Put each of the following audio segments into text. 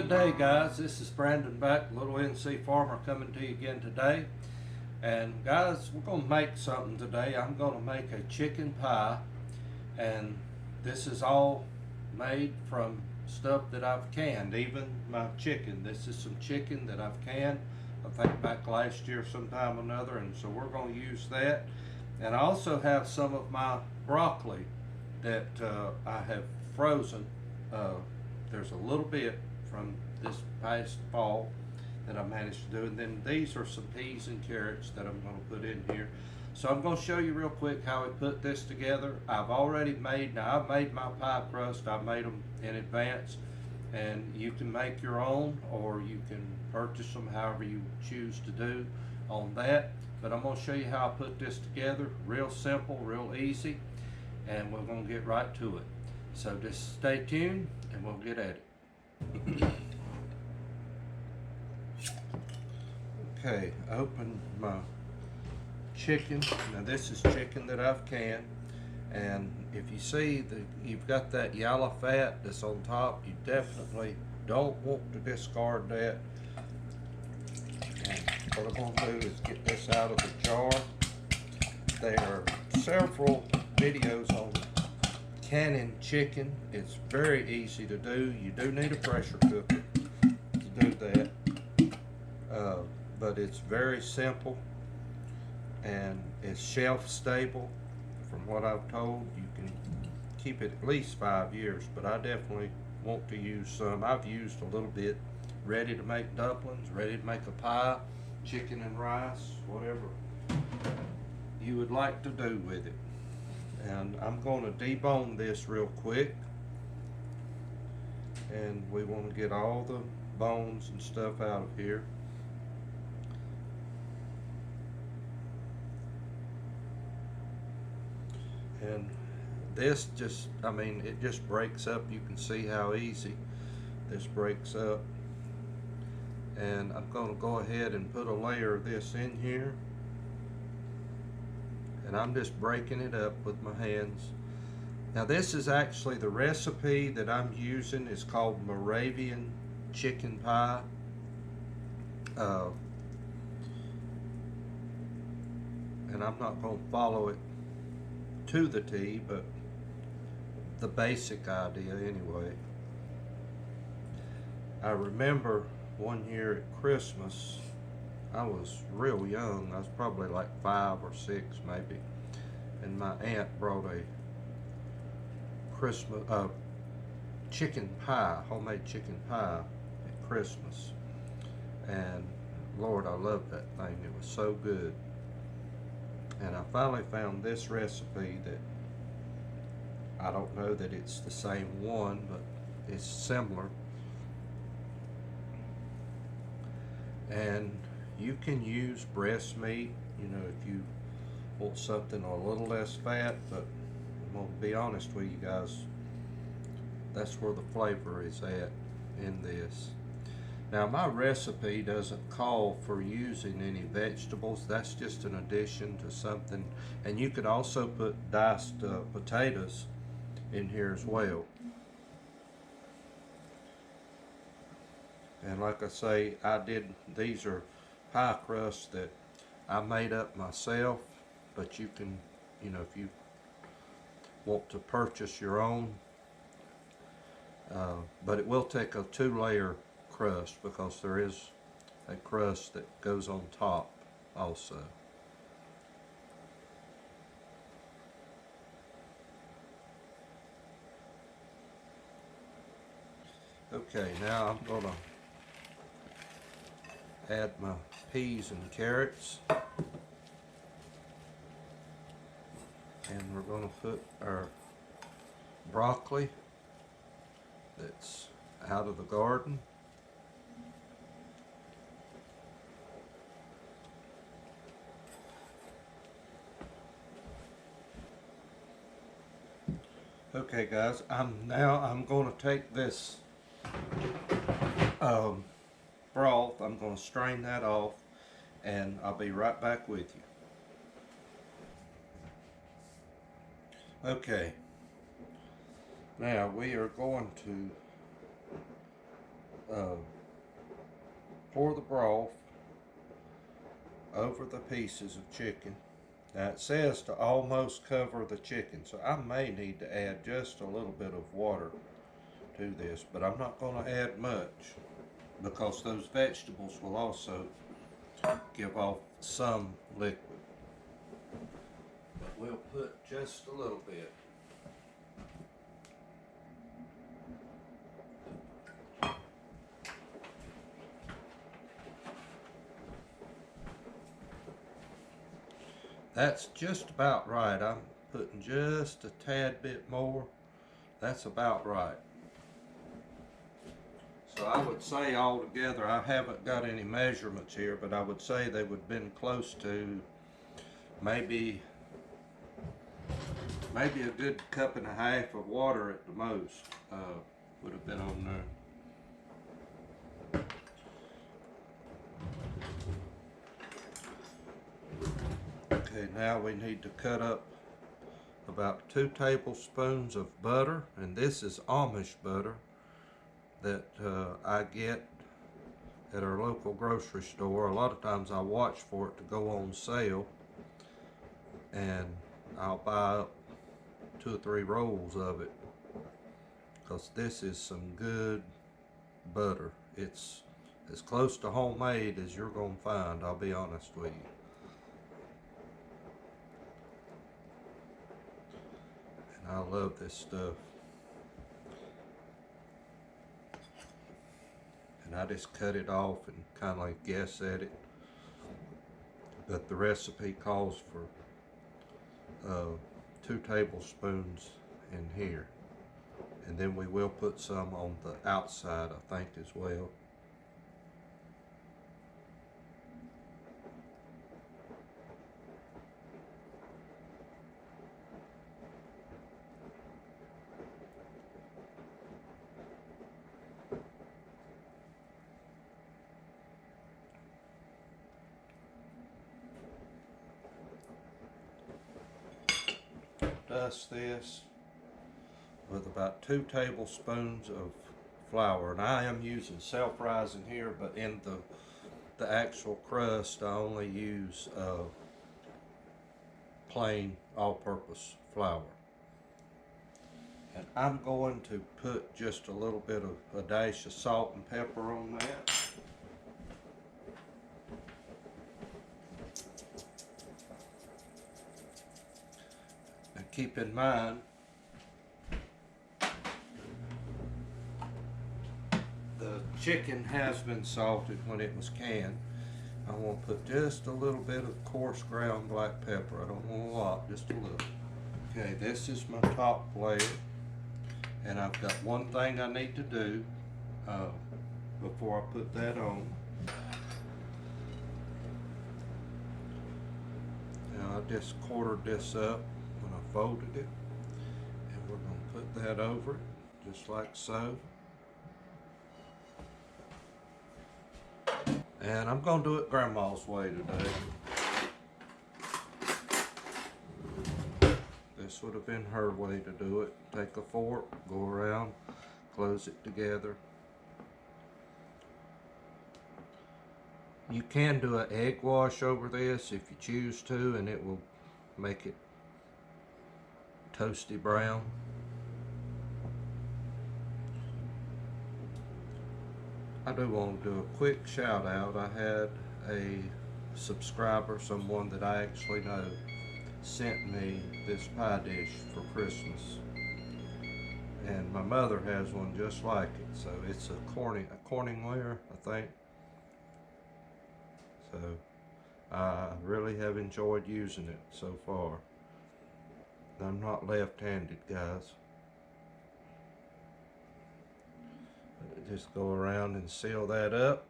Good day, guys. This is Brandon back, Little NC Farmer, coming to you again today. And guys, we're going to make something today. I'm going to make a chicken pie, and this is all made from stuff that I've canned, even my chicken. This is some chicken that I've canned, I think back last year sometime or another, and so we're going to use that. And I also have some of my broccoli that I have frozen. There's a little bit from this past fall that I managed to do, and then these are some peas and carrots that I'm going to put in here. So I'm going to show you real quick how we put this together. I've already made, now I've made my pie crust. I made them in advance, and you can make your own or you can purchase them however you choose to do on that. But I'm going to show you how I put this together. Real simple, real easy, and we're going to get right to it. So just stay tuned and we'll get at it. Okay, open my chicken. Now this is chicken that I've canned, and if you see that you've got that yellow fat that's on top, you definitely don't want to discard that. And what I'm going to do is get this out of the jar. There are several videos on canning chicken. It's very easy to do. You do need a pressure cooker to do that, but it's very simple and it's shelf stable. From what I've told, you can keep it at least 5 years, but I definitely want to use some. I've used a little bit ready to make dumplings, ready to make a pie, chicken and rice, whatever you would like to do with it. And I'm going to debone this real quick, and we want to get all the bones and stuff out of here. And this just, I mean, it just breaks up. You can see how easy this breaks up. And I'm going to go ahead and put a layer of this in here. And I'm just breaking it up with my hands. Now this is actually the recipe that I'm using. It's called Moravian chicken pie. And I'm not going to follow it to the T, but the basic idea anyway. I remember one year at Christmas, I was real young. I was probably like 5 or 6 maybe, and my aunt brought a Christmas chicken pie, homemade chicken pie at Christmas, and Lord, I loved that thing. It was so good. And I finally found this recipe that I don't know that it's the same one, but it's similar. And you can use breast meat, you know, if you want something a little less fat, but I'm going to be honest with you guys, that's where the flavor is at in this. Now my recipe doesn't call for using any vegetables. That's just an addition to something. And you could also put diced potatoes in here as well. And like I say, these are pie crusts that I made up myself, but you can, you know, if you want to purchase your own, but it will take a 2-layer crust, because there is a crust that goes on top also. Okay, now I'm going to add my peas and carrots, and we're going to put our broccoli that's out of the garden. Okay guys, I'm going to take this broth, I'm going to strain that off, and I'll be right back with you. Okay, now we are going to uh, pour the broth over the pieces of chicken. Now it says to almost cover the chicken, so I may need to add just a little bit of water to this, but I'm not going to add much because those vegetables will also give off some liquid. But we'll put just a little bit. That's just about right. I'm putting just a tad bit more. That's about right. So I would say altogether, I haven't got any measurements here, but I would say they would have been close to maybe a good cup and a half of water at the most would have been on there. Okay, now we need to cut up about 2 tablespoons of butter, and this is Amish butter that I get at our local grocery store. A lot of times I watch for it to go on sale, and I'll buy up 2 or 3 rolls of it because this is some good butter. It's as close to homemade as you're gonna find, I'll be honest with you. And I love this stuff. And I just cut it off and kind of like guess at it. But the recipe calls for 2 tablespoons in here. And then we will put some on the outside, I think, as well. Dust this with about 2 tablespoons of flour, and I am using self-rising here, but in the actual crust I only use plain all-purpose flour. And I'm going to put just a little bit of a dash of salt and pepper on that. Keep in mind, the chicken has been salted when it was canned. I want to put just a little bit of coarse ground black pepper. I don't want a lot, just a little. Okay, this is my top layer, and I've got one thing I need to do before I put that on. Now I just quartered this up. Folded it, and we're going to put that over it just like so. And I'm going to do it Grandma's way today. This would have been her way to do it. Take a fork, go around, close it together. You can do an egg wash over this if you choose to, and it will make it toasty brown. I do want to do a quick shout out. I had a subscriber, someone that I actually know, sent me this pie dish for Christmas, and my mother has one just like it. So it's a Corningware, I think. So I really have enjoyed using it so far. I'm not left-handed, guys. Just go around and seal that up,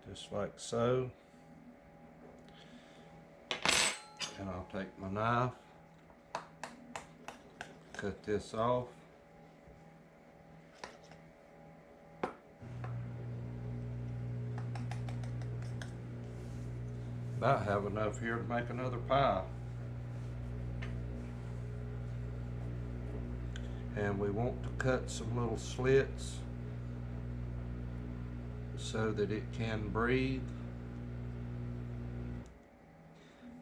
just like so. And I'll take my knife, cut this off. About have enough here to make another pie. And we want to cut some little slits so that it can breathe.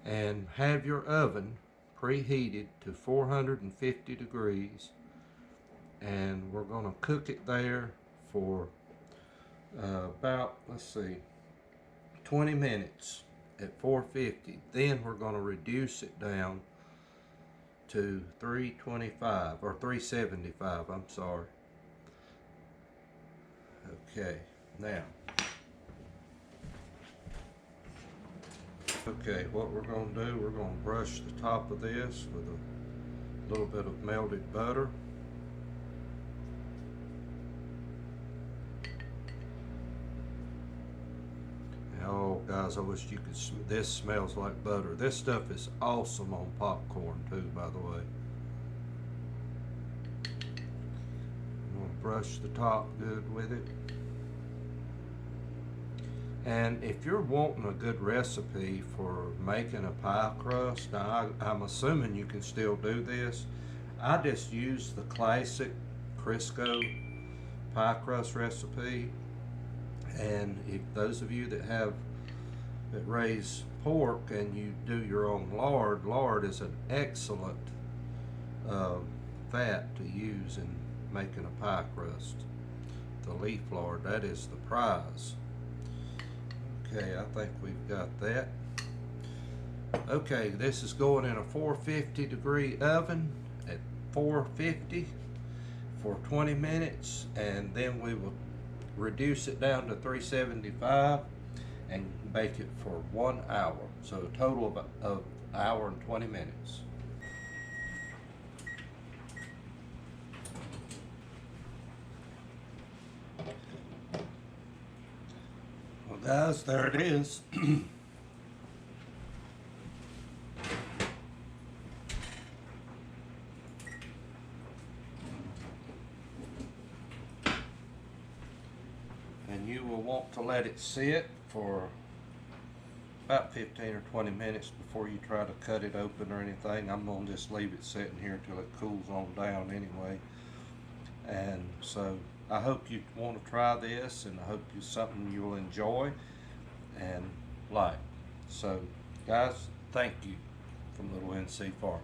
And have your oven preheated to 450 degrees, and we're going to cook it there for about, let's see, 20 minutes at 450. Then we're going to reduce it down to 325 or 375, I'm sorry. Okay, now, okay, what we're going to do, we're going to brush the top of this with a little bit of melted butter. Oh guys, I wish you could this smells like butter. This stuff is awesome on popcorn too, by the way. I'm going to brush the top good with it. And if you're wanting a good recipe for making a pie crust, now I'm assuming you can still do this. I just use the classic Crisco pie crust recipe. And if those of you that raise pork and you do your own lard is an excellent fat to use in making a pie crust. The leaf lard, that is the prize. Okay, I think we've got that. Okay, this is going in a 450 degree oven at 450 for 20 minutes, and then we will reduce it down to 375 and bake it for 1 hour. So a total of an hour and 20 minutes. Well guys, there it is. And you will want to let it sit for about 15 or 20 minutes before you try to cut it open or anything. I'm going to just leave it sitting here till it cools on down anyway. And so I hope you want to try this, and I hope it's something you'll enjoy and like. So guys, thank you from Little NC Farm.